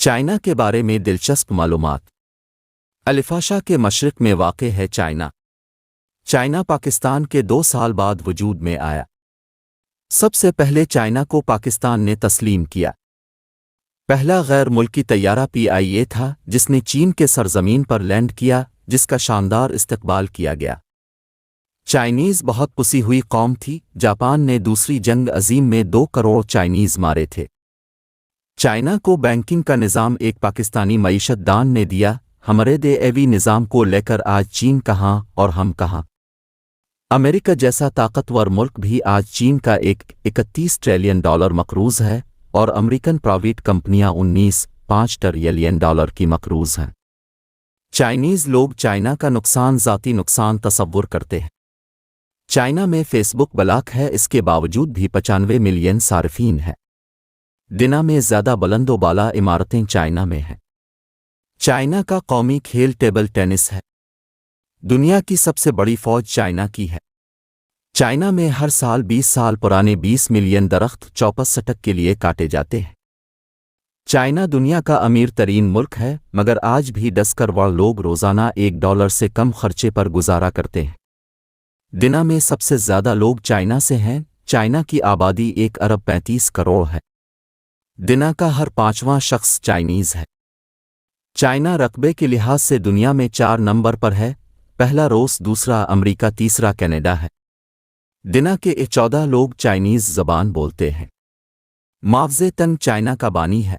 China کے بارے میں دلچسپ معلومات۔ الفاشا کے مشرق میں واقع ہے چائنا۔ چائنا پاکستان کے 2 سال بعد وجود میں آیا۔ سب سے پہلے چائنا کو پاکستان نے تسلیم کیا۔ پہلا غیر ملکی طیارہ PIA تھا جس نے چین کے سرزمین پر لینڈ کیا، جس کا شاندار استقبال کیا گیا۔ چائنیز بہت پسی ہوئی قوم تھی۔ جاپان نے دوسری جنگ عظیم میں 2 کروڑ چائنیز مارے تھے۔ چائنا کو بینکنگ کا نظام ایک پاکستانی معیشت دان نے دیا۔ ہمارے ایوی نظام کو لے کر آج چین کہاں اور ہم کہاں۔ امریکہ جیسا طاقتور ملک بھی آج چین کا 31 ٹریلین ڈالر مقروض ہے اور امریکن پرائیویٹ کمپنیاں 19.5 ٹریلین ڈالر کی مقروض ہیں۔ چائنیز لوگ چائنا کا نقصان ذاتی نقصان تصور کرتے ہیں۔ چائنا میں فیس بک بلاک ہے، اس کے باوجود بھی 95 ملین صارفین ہیں۔ دنیا میں زیادہ بلند و بالا عمارتیں چائنا میں ہیں۔ چائنا کا قومی کھیل ٹیبل ٹینس ہے۔ دنیا کی سب سے بڑی فوج چائنا کی ہے۔ چائنا میں ہر سال 20 سال پرانے 20 ملین درخت چوپس سٹک کے لیے کاٹے جاتے ہیں۔ چائنا دنیا کا امیر ترین ملک ہے، مگر آج بھی 10 کروڑ لوگ روزانہ $1 سے کم خرچے پر گزارا کرتے ہیں۔ دنیا میں سب سے زیادہ لوگ چائنا سے ہیں۔ چائنا کی آبادی 1 ارب 35 کروڑ ہے۔ دنیا کا ہر 5واں شخص چائنیز ہے۔ چائنا رقبے کے لحاظ سے دنیا میں 4 نمبر پر ہے، پہلا روس، دوسرا امریکہ، تیسرا کینیڈا ہے۔ دنیا کے 14 لوگ چائنیز زبان بولتے ہیں۔ ماو زیڈونگ چائنا کا بانی ہے۔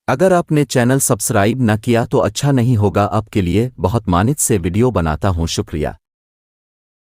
اگر آپ نے چینل سبسکرائب نہ کیا تو اچھا نہیں ہوگا۔ آپ کے لیے بہت مانت سے ویڈیو بناتا ہوں، شکریہ۔